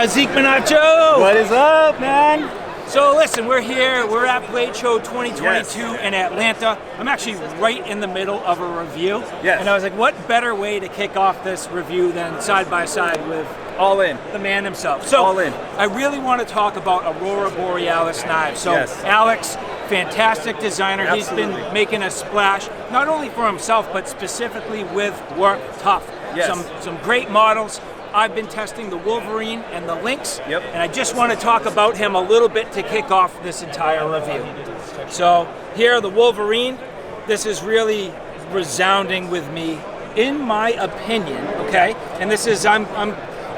Zeke Minacho! What is up, man? So listen, we're here, we're at Blade Show 2022 in Atlanta. I'm actually right in the middle of a review. Yes. And I was like, what better way to kick off this review than side by side with All in. the man himself. So All in. I really want to talk about Aurora Borealis knives. So Yes. Alex, fantastic designer. Absolutely. He's been making a splash, not only for himself, but specifically with work Tuff. Yes. Some great models. I've been testing the Wolverine and the Lynx, Yep. and I just want to talk about him a little bit to kick off this entire review. So here, the Wolverine, this is really resounding with me, in my opinion, okay? And this is, and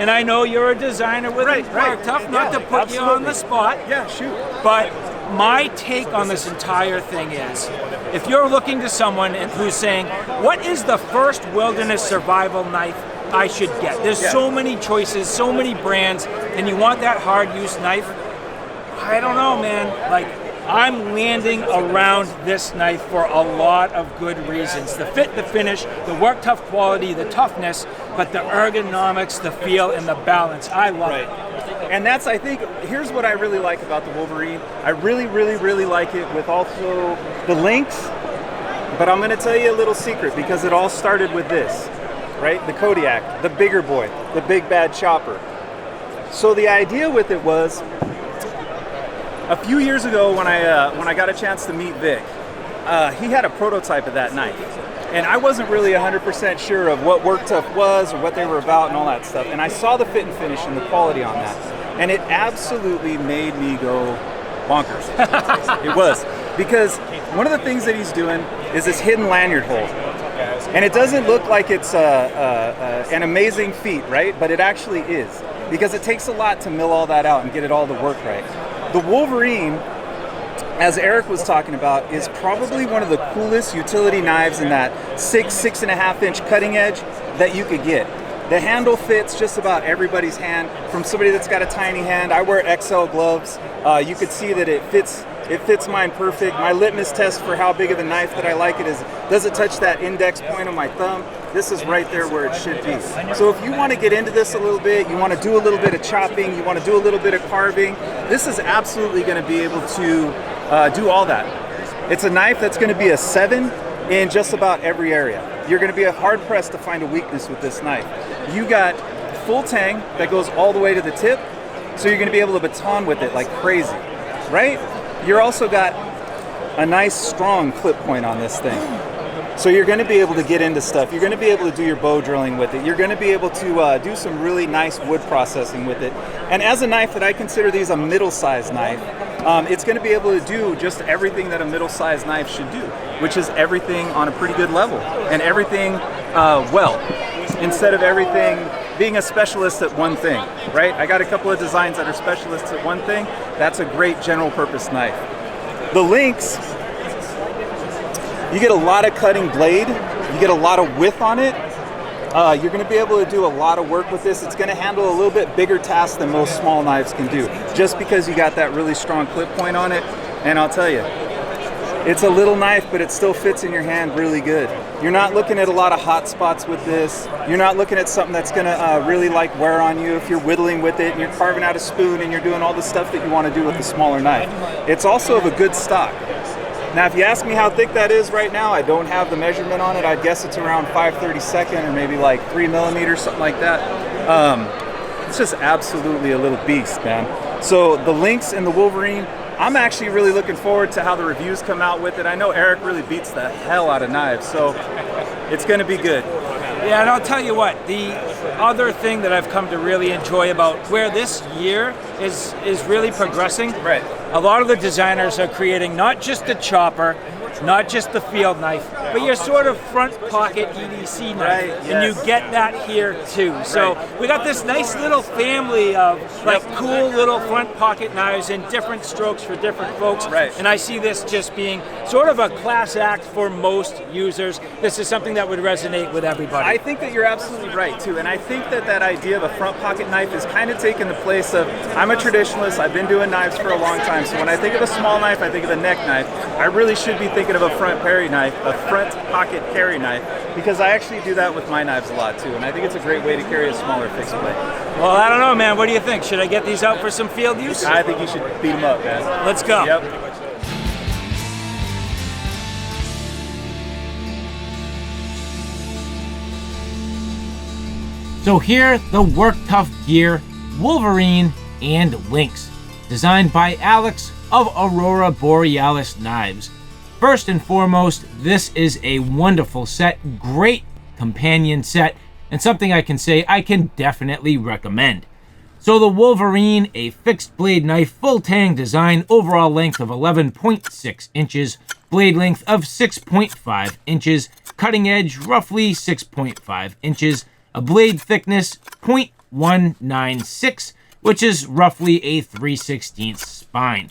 I know you're a designer with work Tuff, not to put you on the spot. Yeah, shoot. But my take on this entire thing is, if you're looking to someone who's saying, what is the first wilderness survival knife I should get? There's so many choices, so many brands, and you want that hard use knife? I don't know, man. Like, I'm landing around this knife for a lot of good reasons. The fit, the finish, the work tough quality, the toughness, but the ergonomics, the feel, and the balance. I love it. And that's, I think, here's what I really like about the Wolverine. I really like it with also the Lynx, but I'm gonna tell you a little secret because it all started with this, right? The Kodiak, the bigger boy, the big bad chopper. So the idea with it was, a few years ago when I got a chance to meet Vic, he had a prototype of that knife. And I wasn't really 100% sure of what Work Tuff was or what they were about and all that stuff. And I saw the fit and finish and the quality on that. And it absolutely made me go bonkers. It was. Because one of the things that he's doing is this hidden lanyard hole. And it doesn't look like it's an amazing feat, right? But it actually is. Because it takes a lot to mill all that out and get it all to work right. The Wolverine, as Eric was talking about, is probably one of the coolest utility knives in that 6.5 inch cutting edge that you could get. The handle fits just about everybody's hand, from somebody that's got a tiny hand. I wear XL gloves. You could see that it fits mine perfect. My litmus test for how big of a knife that I like it is, does it touch that index point on my thumb? This is right there where it should be. So if you want to get into this a little bit, you want to do a little bit of chopping, you want to do a little bit of carving, this is absolutely going to be able to do all that. It's a knife that's going to be a 7 in just about every area. You're going to be hard pressed to find a weakness with this knife. You got full tang that goes all the way to the tip, so you're going to be able to baton with it like crazy, right? You're also got a nice strong clip point on this thing. So you're going to be able to get into stuff. You're going to be able to do your bow drilling with it. You're going to be able to do some really nice wood processing with it. And as a knife that I consider these a middle-sized knife, it's going to be able to do just everything that a middle-sized knife should do, which is everything on a pretty good level and everything well, instead of everything being a specialist at one thing, right? I got a couple of designs that are specialists at one thing. That's a great general purpose knife. The Lynx, you get a lot of cutting blade, you get a lot of width on it. You're going to be able to do a lot of work with this. It's going to handle a little bit bigger tasks than most small knives can do, just because you got that really strong clip point on it. And I'll tell you, it's a little knife, but it still fits in your hand really good. You're not looking at a lot of hot spots with this. You're not looking at something that's going to really like wear on you if you're whittling with it and you're carving out a spoon and you're doing all the stuff that you want to do with the smaller knife. It's also of a good stock. Now, if you ask me how thick that is right now, I don't have the measurement on it. I'd guess it's around 5/32 or maybe like 3 millimeters, something like that. It's just absolutely a little beast, man. So the Lynx and the Wolverine, I'm actually really looking forward to how the reviews come out with it. I know Eric really beats the hell out of knives, so it's going to be good. Yeah, and I'll tell you what, the other thing that I've come to really enjoy about where this year is really progressing, right? A lot of the designers are creating not just the chopper, not just the field knife, but your sort of front pocket EDC knife, right, and you get that here too. So we got this nice little family of like cool little front pocket knives in different strokes for different folks. Right. And I see this just being sort of a class act for most users. This is something that would resonate with everybody. I think that you're absolutely right too, and I think that that idea of a front pocket knife is kind of taking the place of, I'm a traditionalist, I've been doing knives for a long time, so when I think of a small knife, I think of a neck knife. I really should be thinking of a front carry knife, a front pocket carry knife, because I actually do that with my knives a lot too, and I think it's a great way to carry a smaller fixed blade. Well, I don't know, man. What do you think? Should I get these out for some field use? I think you should beat them up, man. Let's go. Yep. So here, the Work Tuff Gear Wolverine and Lynx, designed by Alex of Aurora Borealis Knives. First and foremost, this is a wonderful set, great companion set, and something I can say I can definitely recommend. So the Wolverine, a fixed blade knife, full tang design, overall length of 11.6 inches, blade length of 6.5 inches, cutting edge roughly 6.5 inches, a blade thickness 0.196, which is roughly a 3/16 spine.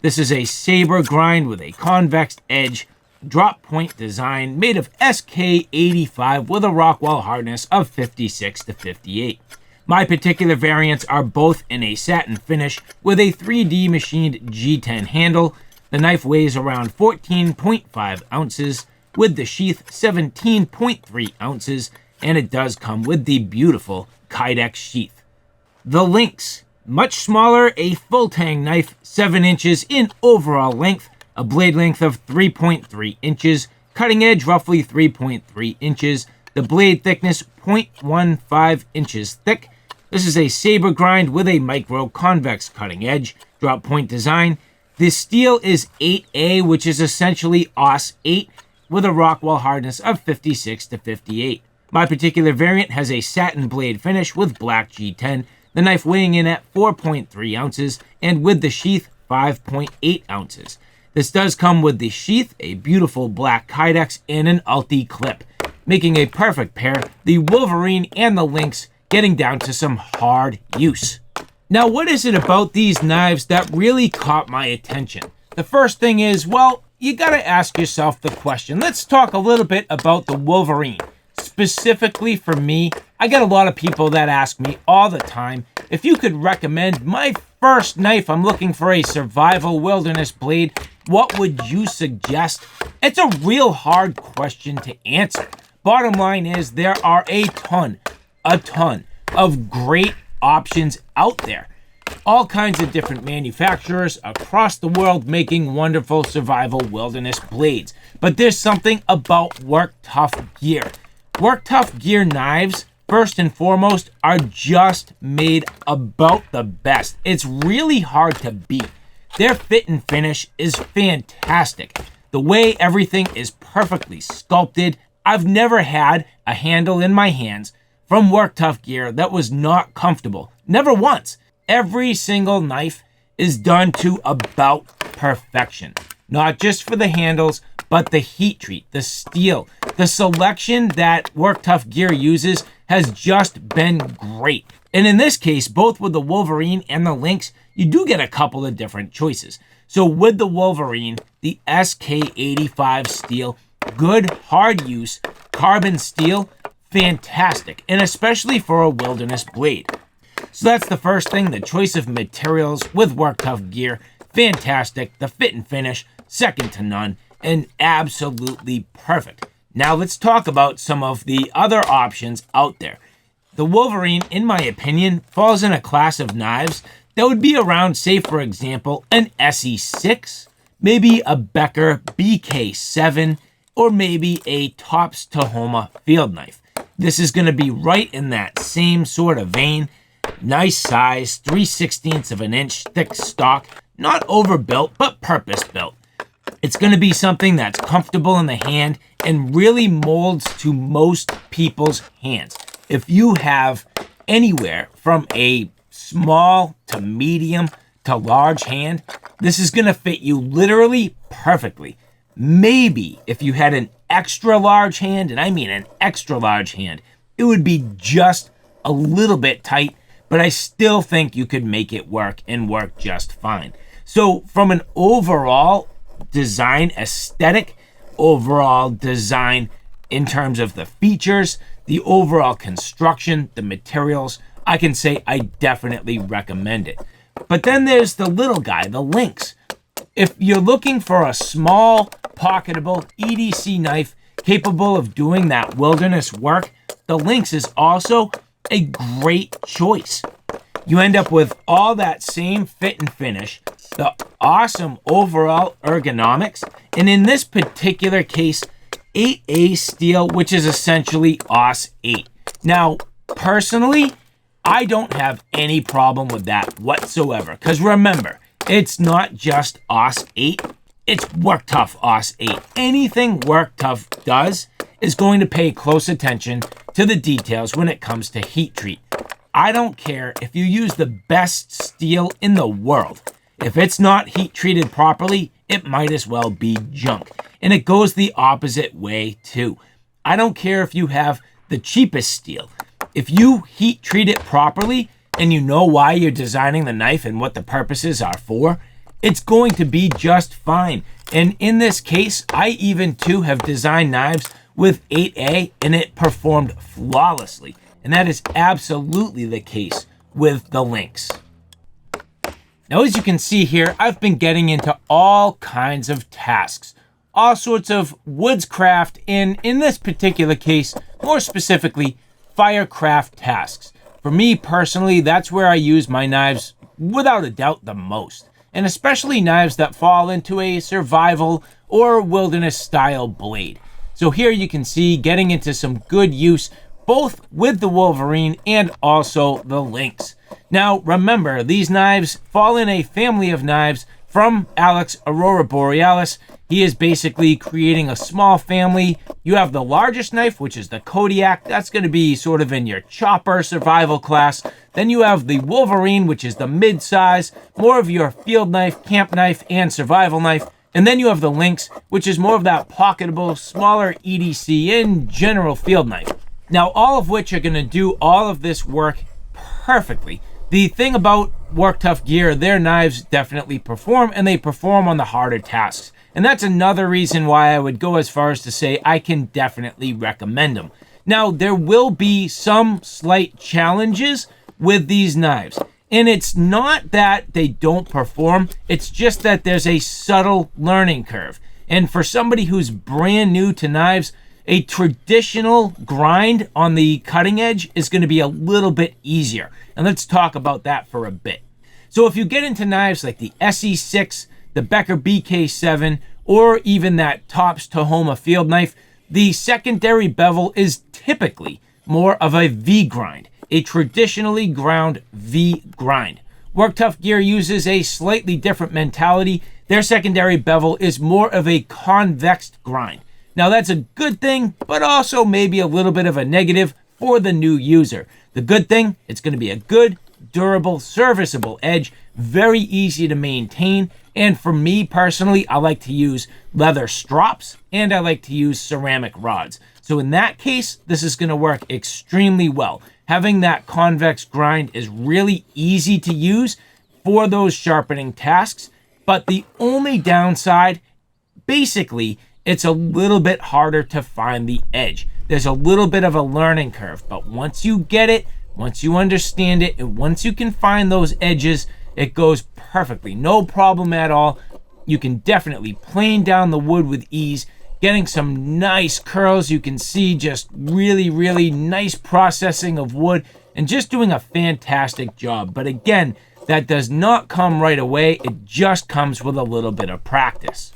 This is a saber grind with a convex edge, drop point design made of Sk85 with a Rockwell hardness of 56 to 58. My particular variants are both in a satin finish with a 3D machined G10 handle. The knife weighs around 14.5 ounces with the sheath 17.3 ounces, and it does come with the beautiful Kydex sheath. The Lynx, much smaller, a full tang knife, 7 inches in overall length, a blade length of 3.3 inches, cutting edge roughly 3.3 inches, the blade thickness 0.15 inches thick. This is a saber grind with a micro convex cutting edge, drop point design. The steel is 8A, which is essentially AUS 8 with a Rockwell hardness of 56 to 58. My particular variant has a satin blade finish with black G10, the knife weighing in at 4.3 ounces, and with the sheath 5.8 ounces. This does come with the sheath, a beautiful black Kydex, and an Ulti clip, making a perfect pair, the Wolverine and the Lynx getting down to some hard use. Now, what is it about these knives that really caught my attention? The first thing is, well, you gotta ask yourself the question. Let's talk a little bit about the Wolverine. Specifically for me, I get a lot of people that ask me all the time if you could recommend my first knife. I'm looking for a survival wilderness blade. What would you suggest? It's a real hard question to answer. Bottom line is there are a ton of great options out there. All kinds of different manufacturers across the world making wonderful survival wilderness blades. But there's something about Work Tuff Gear. Work Tuff Gear knives, first and foremost, are just made about the best. It's really hard to beat. Their fit and finish is fantastic. The way everything is perfectly sculpted. I've never had a handle in my hands from Work Tuff Gear that was not comfortable. Never once. Every single knife is done to about perfection. Not just for the handles, but the heat treat, the steel, the selection that Work Tuff Gear uses has just been great. And in this case, both with the Wolverine and the Lynx, you do get a couple of different choices. So with the Wolverine, the Sk85 Steel, good hard use, carbon steel, fantastic, and especially for a wilderness blade. So that's the first thing, the choice of materials with Work Tuff Gear, fantastic, the fit and finish, second to none, and absolutely perfect. Now let's talk about some of the other options out there. The Wolverine, in my opinion, falls in a class of knives that would be around, say for example, an SE6, maybe a Becker BK7, or maybe a Tops Tahoma field knife. This is going to be right in that same sort of vein. Nice size, 3/16 of an inch thick stock, not overbuilt, but purpose-built. It's going to be something that's comfortable in the hand and really molds to most people's hands. If you have anywhere from a small to medium to large hand, this is going to fit you literally perfectly. Maybe if you had an extra large hand, and I mean an extra large hand, it would be just a little bit tight, but I still think you could make it work and work just fine. So from an overall design aesthetic, overall design in terms of the features, the overall construction, the materials, I can say I definitely recommend it. But then there's the little guy, the Lynx. If you're looking for a small, pocketable EDC knife capable of doing that wilderness work, the Lynx is also a great choice. You end up with all that same fit and finish, the awesome overall ergonomics, and in this particular case, 8A steel, which is essentially OS 8. Now, personally, I don't have any problem with that whatsoever, because remember, it's not just OS 8, it's WorkTuff OS 8. Anything WorkTuff does is going to pay close attention to the details when it comes to heat treat. I don't care if you use the best steel in the world. If it's not heat treated properly, it might as well be junk. And it goes the opposite way too. I don't care if you have the cheapest steel. If you heat treat it properly and you know why you're designing the knife and what the purposes are for, it's going to be just fine. And in this case, I even too have designed knives with 8A and it performed flawlessly. And that is absolutely the case with the Lynx. Now, as you can see here, I've been getting into all kinds of tasks, all sorts of woodscraft, and in this particular case, more specifically, firecraft tasks. For me personally, that's where I use my knives without a doubt the most, and especially knives that fall into a survival or wilderness style blade. So here you can see getting into some good use both with the Wolverine and also the Lynx. Now remember, these knives fall in a family of knives from Alex Aurora Borealis. He is basically creating a small family. You have the largest knife, which is the Kodiak. That's going to be sort of in your chopper survival class. Then you have the Wolverine, which is the mid-size, more of your field knife, camp knife, and survival knife. And then you have the Lynx, which is more of that pocketable, smaller EDC and general field knife. Now, all of which are going to do all of this work perfectly. The thing about WorkTuff gear, their knives definitely perform, and they perform on the harder tasks. And that's another reason why I would go as far as to say I can definitely recommend them. Now, there will be some slight challenges with these knives. And it's not that they don't perform, it's just that there's a subtle learning curve. And for somebody who's brand new to knives, a traditional grind on the cutting edge is going to be a little bit easier. And let's talk about that for a bit. So if you get into knives like the SE6, the Becker BK7, or even that Tops Tahoma field knife, the secondary bevel is typically more of a V grind, a traditionally ground V grind. WorkTuff gear uses a slightly different mentality. Their secondary bevel is more of a convex grind. Now that's a good thing, but also maybe a little bit of a negative for the new user. The good thing, it's going to be a good, durable, serviceable edge, very easy to maintain. And for me personally, I like to use leather strops and I like to use ceramic rods. So in that case, this is going to work extremely well. Having that convex grind is really easy to use for those sharpening tasks. But the only downside, basically, it's a little bit harder to find the edge. There's a little bit of a learning curve, but once you get it, once you understand it, and once you can find those edges, it goes perfectly. No problem at all. You can definitely plane down the wood with ease, getting some nice curls. You can see just really, really nice processing of wood and just doing a fantastic job. But again, that does not come right away. It just comes with a little bit of practice.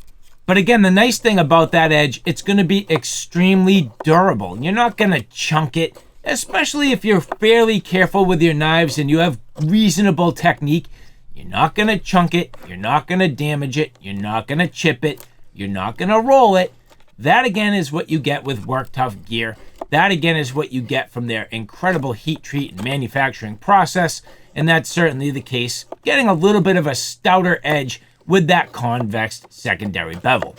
But again, the nice thing about that edge, it's going to be extremely durable. You're not going to chunk it, especially if you're fairly careful with your knives and you have reasonable technique. You're not going to chunk it. You're not going to damage it. You're not going to chip it. You're not going to roll it. That again is what you get with WorkTuff gear. That again is what you get from their incredible heat treat and manufacturing process. And that's certainly the case, getting a little bit of a stouter edge with that convex secondary bevel.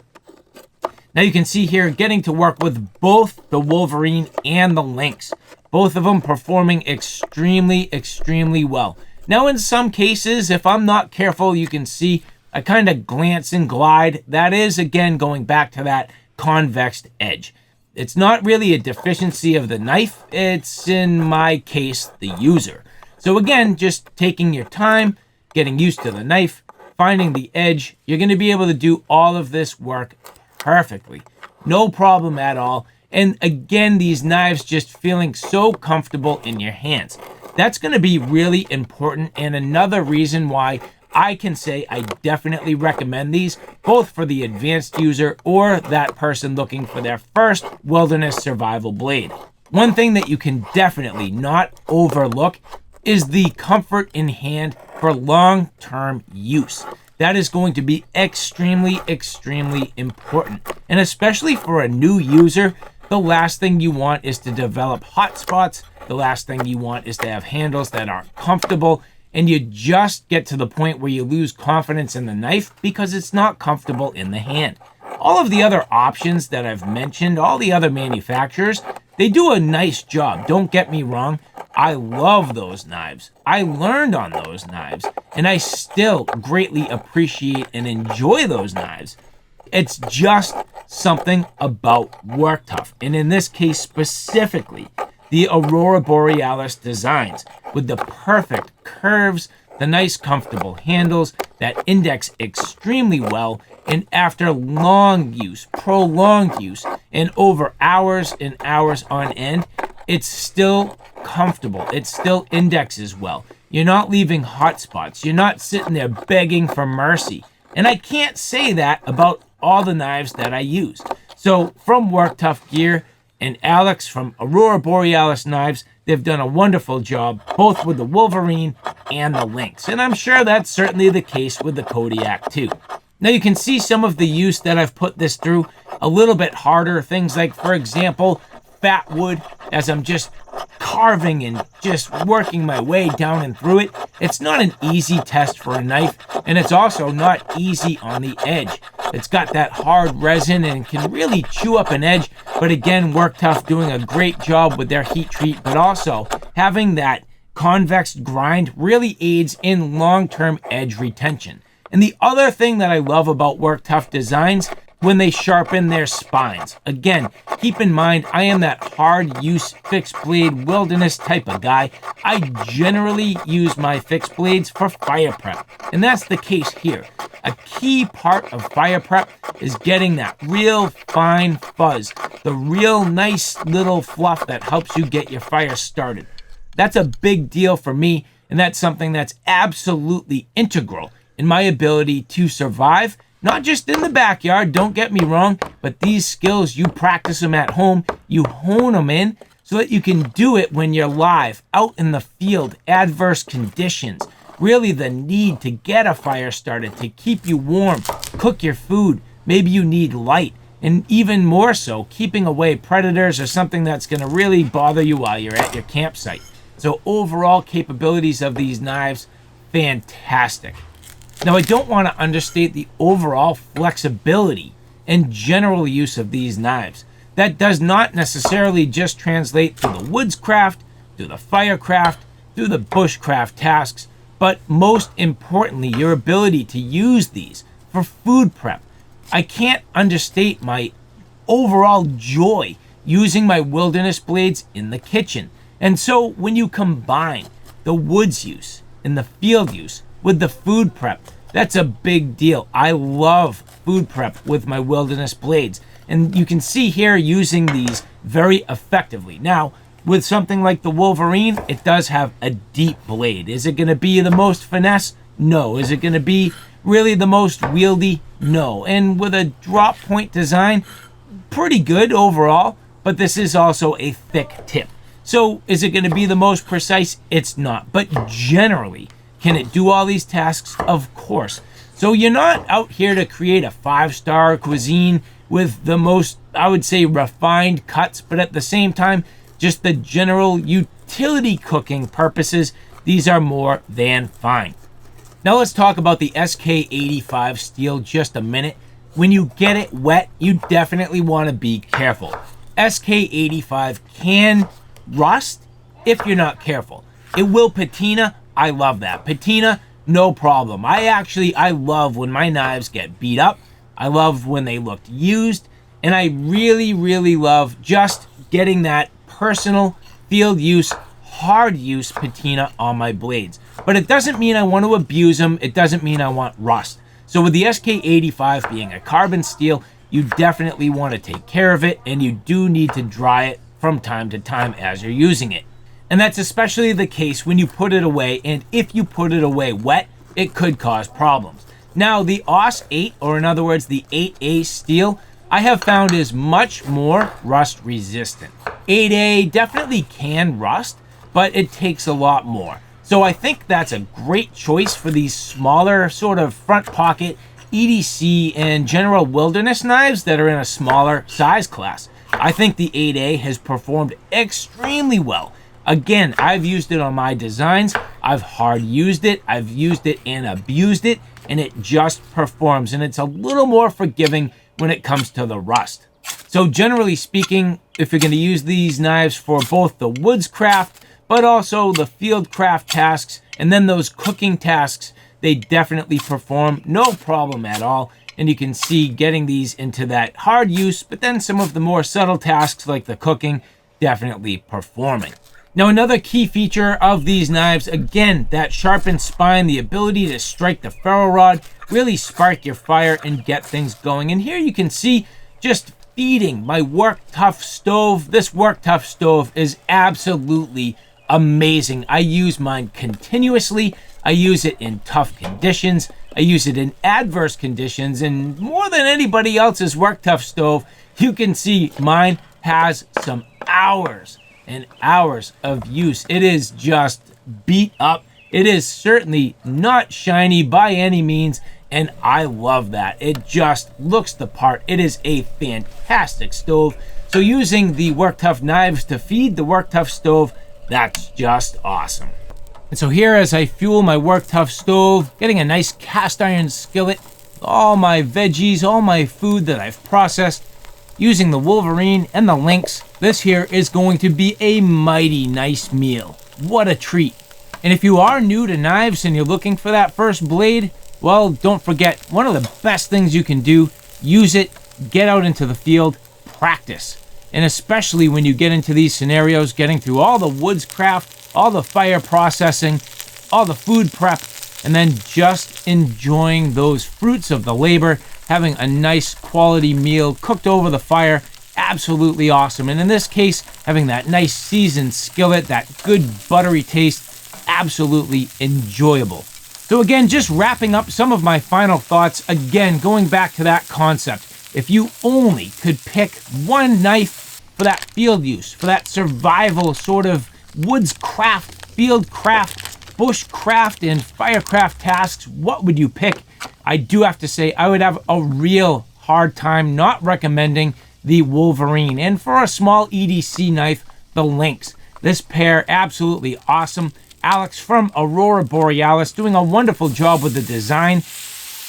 Now you can see here getting to work with both the Wolverine and the Lynx. Both of them performing extremely, extremely well. Now in some cases, if I'm not careful, you can see I kind of glance and glide. That is, again, going back to that convex edge. It's not really a deficiency of the knife. It's, in my case, the user. So again, just taking your time, getting used to the knife, finding the edge, you're going to be able to do all of this work perfectly. No problem at all. And again, these knives just feeling so comfortable in your hands. That's going to be really important, and another reason why I can say I definitely recommend these, both for the advanced user or that person looking for their first wilderness survival blade. One thing that you can definitely not overlook is the comfort in hand for long-term use. That is going to be extremely, extremely important. And especially for a new user, the last thing you want is to develop hot spots. The last thing you want is to have handles that aren't comfortable, and you just get to the point where you lose confidence in the knife because it's not comfortable in the hand. All of the other options that I've mentioned, all the other manufacturers, they do a nice job. Don't get me wrong. I love those knives. I learned on those knives, and I still greatly appreciate and enjoy those knives. It's just something about Work Tuff, and in this case specifically, the Aurora Borealis designs with the perfect curves, the nice comfortable handles that index extremely well, and after long use, prolonged use, and over hours and hours on end, it's still comfortable. It still indexes well. You're not leaving hot spots. You're not sitting there begging for mercy. And I can't say that about all the knives that I use. So from Work Tuff Gear and Alex from Aurora Borealis Knives, they've done a wonderful job, both with the Wolverine and the Lynx. And I'm sure that's certainly the case with the Kodiak too. Now you can see some of the use that I've put this through a little bit harder. Things like, for example, fat wood, as I'm just carving and just working my way down and through it. It's not an easy test for a knife, and it's also not easy on the edge. It's got that hard resin and can really chew up an edge, but again, Work Tuff doing a great job with their heat treat, but also having that convex grind really aids in long-term edge retention. And the other thing that I love about Work Tuff designs, when they sharpen their spines. Again, keep in mind, I am that hard use fixed blade wilderness type of guy. I generally use my fixed blades for fire prep, and that's the case here. A key part of fire prep is getting that real fine fuzz, the real nice little fluff that helps you get your fire started. That's a big deal for me, and that's something that's absolutely integral in my ability to survive. Not just in the backyard, don't get me wrong, but these skills, you practice them at home, you hone them in so that you can do it when you're live, out in the field, adverse conditions, really the need to get a fire started, to keep you warm, cook your food, maybe you need light, and even more so, keeping away predators or something that's going to really bother you while you're at your campsite. So overall capabilities of these knives, fantastic. Now, I don't want to understate the overall flexibility and general use of these knives. That does not necessarily just translate to the woodscraft, to the firecraft, to the bushcraft tasks, but most importantly, your ability to use these for food prep. I can't understate my overall joy using my wilderness blades in the kitchen. And so when you combine the woods use and the field use with the food prep, that's a big deal. I love food prep with my wilderness blades. And you can see here using these very effectively. Now, with something like the Wolverine, it does have a deep blade. Is it going to be the most finesse? No. Is it going to be really the most wieldy? No. And with a drop point design, pretty good overall, but this is also a thick tip. So is it going to be the most precise? It's not. But generally, can it do all these tasks? Of course. So you're not out here to create a 5-star cuisine with the most, I would say, refined cuts, but at the same time, just the general utility cooking purposes, these are more than fine. Now let's talk about the Sk85 Steel just a minute. When you get it wet, you definitely want to be careful. Sk85 can rust if you're not careful. It will patina. I love that. Patina, no problem. I love when my knives get beat up. I love when they looked used. And I really, really love just getting that personal field use, hard use patina on my blades. But it doesn't mean I want to abuse them. It doesn't mean I want rust. So with the Sk85 being a carbon steel, you definitely want to take care of it, and you do need to dry it from time to time as you're using it. And that's especially the case when you put it away, and if you put it away wet, it could cause problems. Now, the AUS 8, or in other words, the 8A steel, I have found is much more rust resistant. 8A definitely can rust, but it takes a lot more. So I think that's a great choice for these smaller sort of front pocket EDC and general wilderness knives that are in a smaller size class. I think the 8A has performed extremely well. Again, I've used it on my designs, I've hard used it, I've used it and abused it, and it just performs, and it's a little more forgiving when it comes to the rust. So generally speaking, if you're going to use these knives for both the woods craft, but also the field craft tasks, and then those cooking tasks, they definitely perform, no problem at all. And you can see getting these into that hard use, but then some of the more subtle tasks like the cooking, definitely performing. Now, another key feature of these knives, again, that sharpened spine, the ability to strike the ferro rod, really spark your fire and get things going. And here you can see just feeding my Work Tuff stove. This Work Tuff stove is absolutely amazing. I use mine continuously. I use it in tough conditions. I use it in adverse conditions, and more than anybody else's Work Tuff stove, you can see mine has some hours and hours of use. It is just beat up. It is certainly not shiny by any means, and I love that. It just looks the part. It is a fantastic stove. So using the Work Tuff knives to feed the Work Tuff stove, that's just awesome. And so here, as I fuel my Work Tuff stove, getting a nice cast iron skillet, all my veggies, all my food that I've processed, using the Wolverine and the Lynx, this here is going to be a mighty nice meal. What a treat. And if you are new to knives and you're looking for that first blade, well, don't forget, one of the best things you can do, use it, get out into the field, practice. And especially when you get into these scenarios, getting through all the woods craft, all the fire processing, all the food prep, and then just enjoying those fruits of the labor, having a nice quality meal cooked over the fire, absolutely awesome. And in this case, having that nice seasoned skillet, that good buttery taste, absolutely enjoyable. So again, just wrapping up some of my final thoughts, again, going back to that concept. If you only could pick one knife for that field use, for that survival sort of woods craft, field craft, bush craft, and firecraft tasks, what would you pick? I do have to say, I would have a real hard time not recommending the Wolverine. And for a small EDC knife, the Lynx. This pair, absolutely awesome. Alex from Aurora Borealis doing a wonderful job with the design.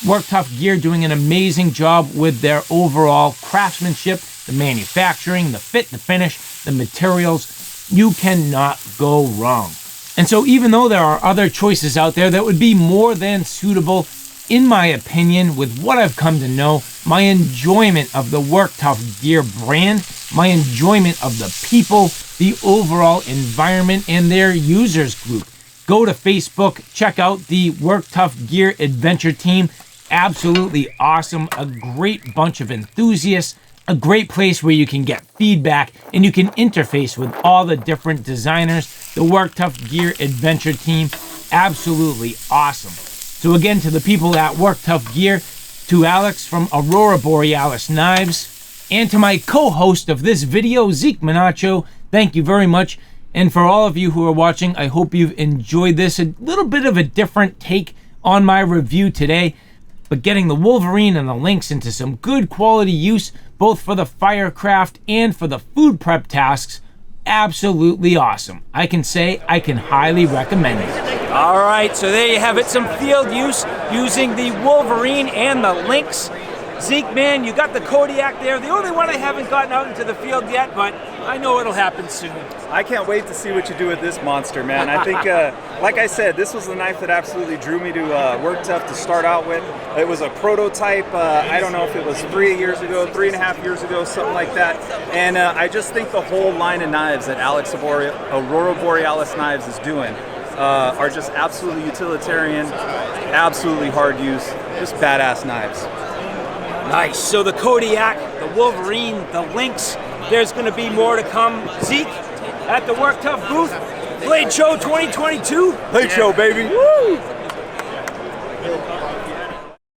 Work Tuff Gear doing an amazing job with their overall craftsmanship, the manufacturing, the fit, the finish, the materials. You cannot go wrong. And so even though there are other choices out there that would be more than suitable, in my opinion, with what I've come to know, my enjoyment of the Work Tuff Gear brand, my enjoyment of the people, the overall environment, and their users group. Go to Facebook, check out the Work Tuff Gear Adventure team. Absolutely awesome. A great bunch of enthusiasts. A great place where you can get feedback and you can interface with all the different designers. The Work Tuff Gear Adventure team, absolutely awesome. So again, to the people at Work Tuff Gear, to Alex from Aurora Borealis Knives, and to my co-host of this video, Zeke Minacho, thank you very much. And for all of you who are watching, I hope you've enjoyed this. A little bit of a different take on my review today, but getting the Wolverine and the Lynx into some good quality use, both for the firecraft and for the food prep tasks, absolutely awesome. I can say I can highly recommend it. All right, so there you have it, some field use using the Wolverine and the Lynx. Zeke, man, you got the Kodiak there. The only one I haven't gotten out into the field yet, but I know it'll happen soon. I can't wait to see what you do with this monster, man. I think, like I said, this was the knife that absolutely drew me to Work Tuff to start out with. It was a prototype, I don't know if it was 3 years ago, 3.5 years ago, something like that. And I just think the whole line of knives that Alex Aurora Borealis Knives is doing are just absolutely utilitarian, absolutely hard use, just badass knives. Nice. So the Kodiak, the Wolverine, the Lynx. There's going to be more to come. Zeke, at the Work Tough booth. Blade Show 2022. Blade Show, baby. Woo!